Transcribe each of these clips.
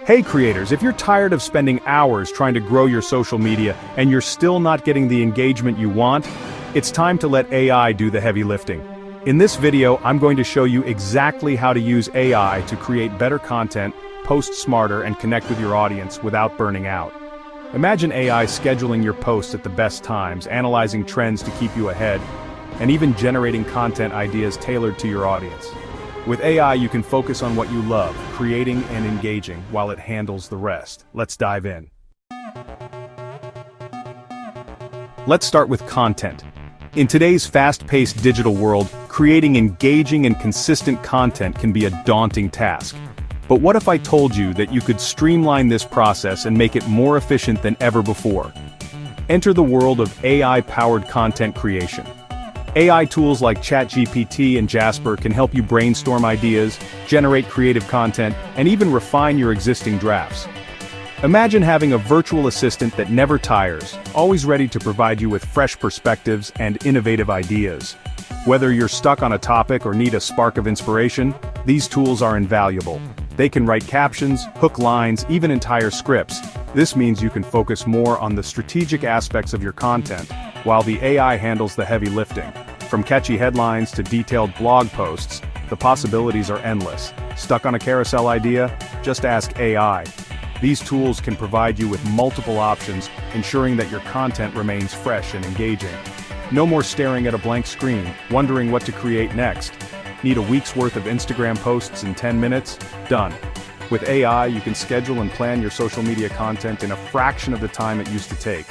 Hey creators, if you're tired of spending hours trying to grow your social media and you're still not getting the engagement you want, it's time to let AI do the heavy lifting. In this video, I'm going to show you exactly how to use AI to create better content, post smarter, and connect with your audience without burning out. Imagine AI scheduling your posts at the best times, analyzing trends to keep you ahead, and even generating content ideas tailored to your audience. With AI, you can focus on what you love, creating and engaging, while it handles the rest. Let's dive in. Let's start with content. In today's fast-paced digital world, creating engaging and consistent content can be a daunting task. But what if I told you that you could streamline this process and make it more efficient than ever before? Enter the world of AI-powered content creation. AI tools like ChatGPT and Jasper can help you brainstorm ideas, generate creative content, and even refine your existing drafts. Imagine having a virtual assistant that never tires, always ready to provide you with fresh perspectives and innovative ideas. Whether you're stuck on a topic or need a spark of inspiration, these tools are invaluable. They can write captions, hook lines, even entire scripts. This means you can focus more on the strategic aspects of your content, while the AI handles the heavy lifting. From catchy headlines to detailed blog posts, the possibilities are endless. Stuck on a carousel idea? Just ask AI. These tools can provide you with multiple options, ensuring that your content remains fresh and engaging. No more staring at a blank screen, wondering what to create next. Need a week's worth of Instagram posts in 10 minutes? Done. With AI, you can schedule and plan your social media content in a fraction of the time it used to take.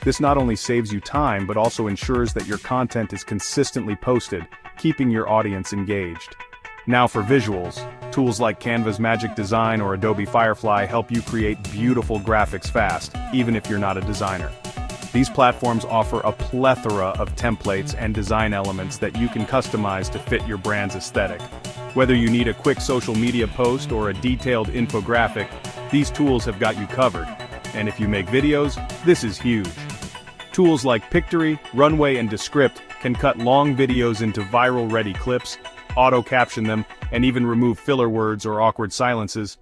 This not only saves you time, but also ensures that your content is consistently posted, keeping your audience engaged. Now for visuals, tools like Canva's Magic Design or Adobe Firefly help you create beautiful graphics fast, even if you're not a designer. These platforms offer a plethora of templates and design elements that you can customize to fit your brand's aesthetic. Whether you need a quick social media post or a detailed infographic, these tools have got you covered. And if you make videos, this is huge. Tools like Pictory, Runway, and Descript can cut long videos into viral-ready clips, auto-caption them, and even remove filler words or awkward silences.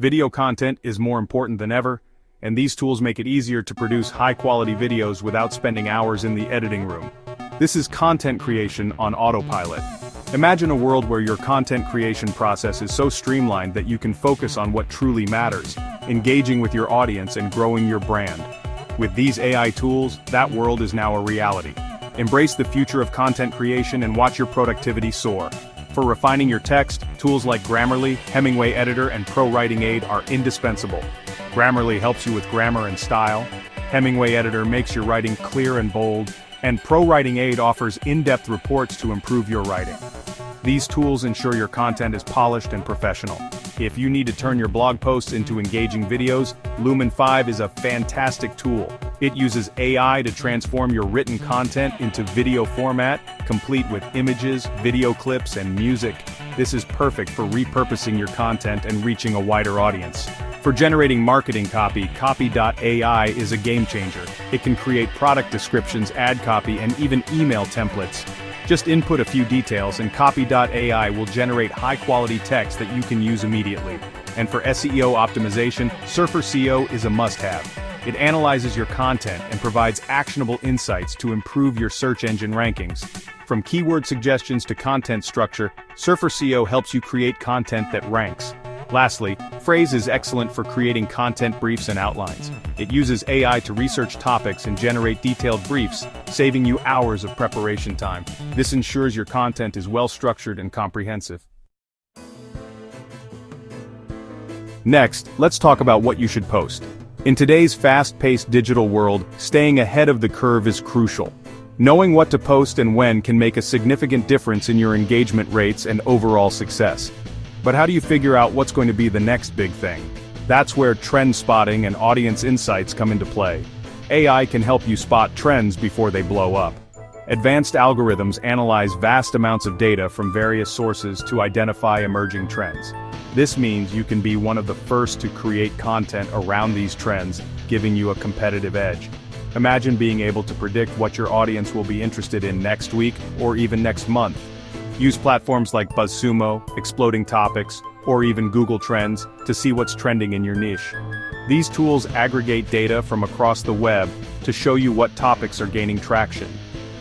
Video content is more important than ever, and these tools make it easier to produce high-quality videos without spending hours in the editing room. This is content creation on autopilot. Imagine a world where your content creation process is so streamlined that you can focus on what truly matters, engaging with your audience and growing your brand. With these AI tools, that world is now a reality. Embrace the future of content creation and watch your productivity soar. For refining your text, tools like Grammarly, Hemingway Editor, and Pro Writing Aid are indispensable. Grammarly helps you with grammar and style, Hemingway Editor makes your writing clear and bold, and Pro Writing Aid offers in-depth reports to improve your writing. These tools ensure your content is polished and professional. If you need to turn your blog posts into engaging videos, Lumen 5 is a fantastic tool. It uses AI to transform your written content into video format, complete with images, video clips, and music. This is perfect for repurposing your content and reaching a wider audience. For generating marketing copy, Copy.ai is a game changer. It can create product descriptions, ad copy, and even email templates. Just input a few details and Copy.ai will generate high-quality text that you can use immediately. And for SEO optimization, Surfer SEO is a must-have. It analyzes your content and provides actionable insights to improve your search engine rankings. From keyword suggestions to content structure, Surfer SEO helps you create content that ranks. Lastly, Phrase is excellent for creating content briefs and outlines. It uses AI to research topics and generate detailed briefs, saving you hours of preparation time. This ensures your content is well-structured and comprehensive. Next, let's talk about what you should post. In today's fast-paced digital world, staying ahead of the curve is crucial. Knowing what to post and when can make a significant difference in your engagement rates and overall success. But how do you figure out what's going to be the next big thing? That's where trend spotting and audience insights come into play. AI can help you spot trends before they blow up. Advanced algorithms analyze vast amounts of data from various sources to identify emerging trends. This means you can be one of the first to create content around these trends, giving you a competitive edge. Imagine being able to predict what your audience will be interested in next week or even next month. Use platforms like BuzzSumo, Exploding Topics, or even Google Trends to see what's trending in your niche. These tools aggregate data from across the web to show you what topics are gaining traction.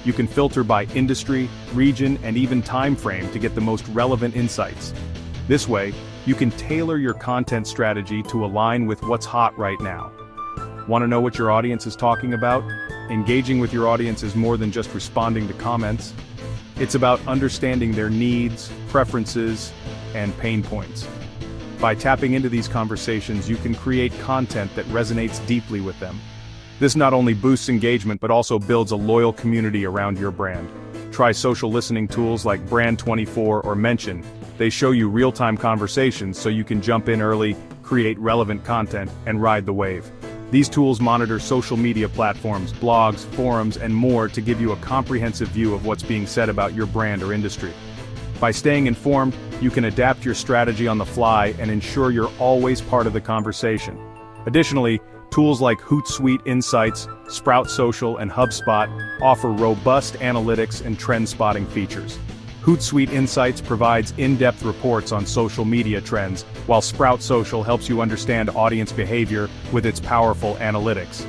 You can filter by industry, region, and even time frame to get the most relevant insights. This way, you can tailor your content strategy to align with what's hot right now. Want to know what your audience is talking about? Engaging with your audience is more than just responding to comments. It's about understanding their needs, preferences, and pain points. By tapping into these conversations, you can create content that resonates deeply with them. This not only boosts engagement but also builds a loyal community around your brand. Try social listening tools like Brand24 or Mention. They show you real-time conversations so you can jump in early, create relevant content, and ride the wave. These tools monitor social media platforms, blogs, forums, and more to give you a comprehensive view of what's being said about your brand or industry. By staying informed, you can adapt your strategy on the fly and ensure you're always part of the conversation. Additionally, tools like Hootsuite Insights, Sprout Social, and HubSpot offer robust analytics and trend spotting features. Hootsuite Insights provides in-depth reports on social media trends, while Sprout Social helps you understand audience behavior with its powerful analytics.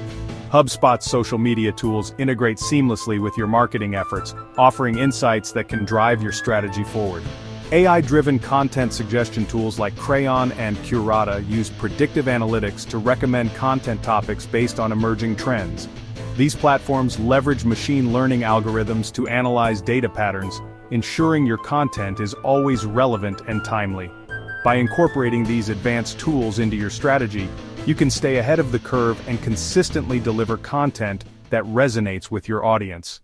HubSpot's social media tools integrate seamlessly with your marketing efforts, offering insights that can drive your strategy forward. AI-driven content suggestion tools like Crayon and Curata use predictive analytics to recommend content topics based on emerging trends. These platforms leverage machine learning algorithms to analyze data patterns, ensuring your content is always relevant and timely. By incorporating these advanced tools into your strategy, you can stay ahead of the curve and consistently deliver content that resonates with your audience.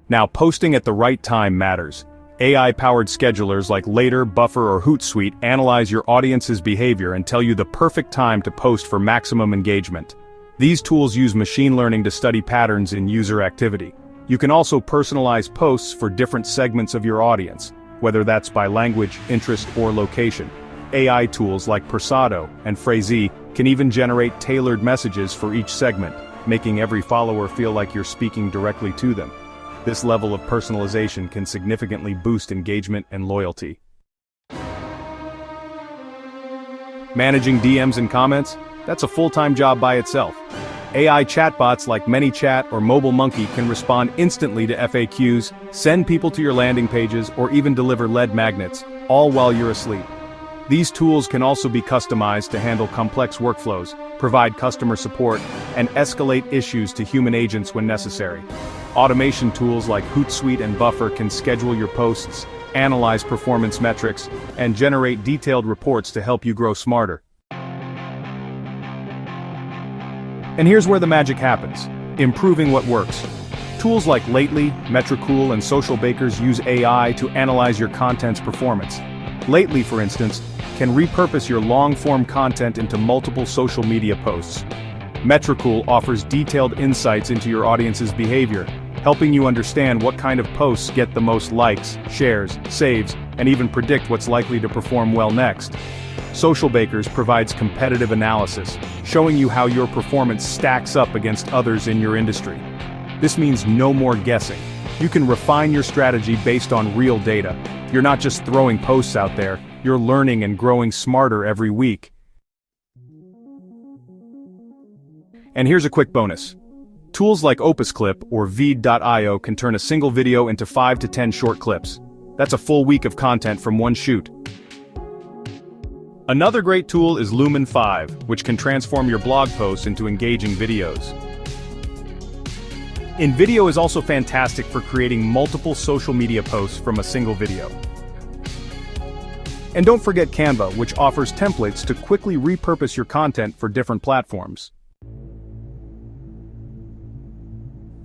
Now, posting at the right time matters. AI-powered schedulers like Later, Buffer, or Hootsuite analyze your audience's behavior and tell you the perfect time to post for maximum engagement. These tools use machine learning to study patterns in user activity. You can also personalize posts for different segments of your audience, whether that's by language, interest, or location. AI tools like Persado and Phrasee can even generate tailored messages for each segment, making every follower feel like you're speaking directly to them. This level of personalization can significantly boost engagement and loyalty. Managing DMs and comments? That's a full-time job by itself. AI chatbots like ManyChat or MobileMonkey can respond instantly to FAQs, send people to your landing pages, or even deliver lead magnets, all while you're asleep. These tools can also be customized to handle complex workflows, provide customer support, and escalate issues to human agents when necessary. Automation tools like Hootsuite and Buffer can schedule your posts, analyze performance metrics, and generate detailed reports to help you grow smarter. And here's where the magic happens: improving what works. Tools like Lately, Metricool, and Social Bakers use AI to analyze your content's performance. Lately, for instance, can repurpose your long-form content into multiple social media posts. Metricool offers detailed insights into your audience's behavior, helping you understand what kind of posts get the most likes, shares, saves, and even predict what's likely to perform well next. Social Bakers provides competitive analysis, showing you how your performance stacks up against others in your industry. This means no more guessing. You can refine your strategy based on real data. You're not just throwing posts out there, you're learning and growing smarter every week. And here's a quick bonus. Tools like OpusClip or Veed.io can turn a single video into 5 to 10 short clips. That's a full week of content from one shoot. Another great tool is Lumen 5, which can transform your blog posts into engaging videos. InVideo is also fantastic for creating multiple social media posts from a single video. And don't forget Canva, which offers templates to quickly repurpose your content for different platforms.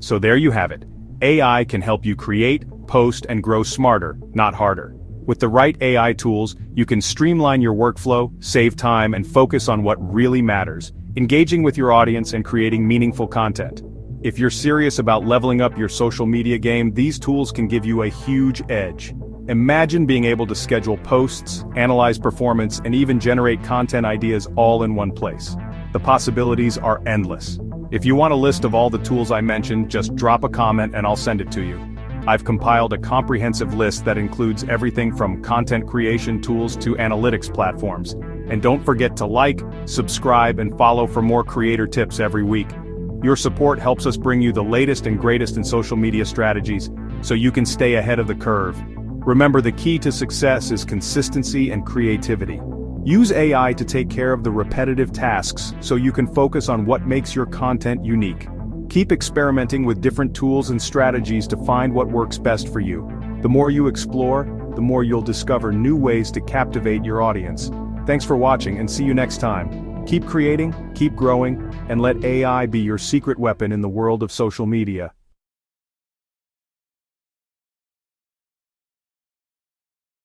So there you have it. AI can help you create, post, and grow smarter, not harder. With the right AI tools, you can streamline your workflow, save time, and focus on what really matters: engaging with your audience and creating meaningful content. If you're serious about leveling up your social media game, these tools can give you a huge edge. Imagine being able to schedule posts, analyze performance, and even generate content ideas all in one place. The possibilities are endless. If you want a list of all the tools I mentioned, just drop a comment and I'll send it to you. I've compiled a comprehensive list that includes everything from content creation tools to analytics platforms. And don't forget to like, subscribe, and follow for more creator tips every week. Your support helps us bring you the latest and greatest in social media strategies, so you can stay ahead of the curve. Remember, the key to success is consistency and creativity. Use AI to take care of the repetitive tasks so you can focus on what makes your content unique. Keep experimenting with different tools and strategies to find what works best for you. The more you explore, the more you'll discover new ways to captivate your audience. Thanks for watching, and see you next time. Keep creating, keep growing, and let AI be your secret weapon in the world of social media.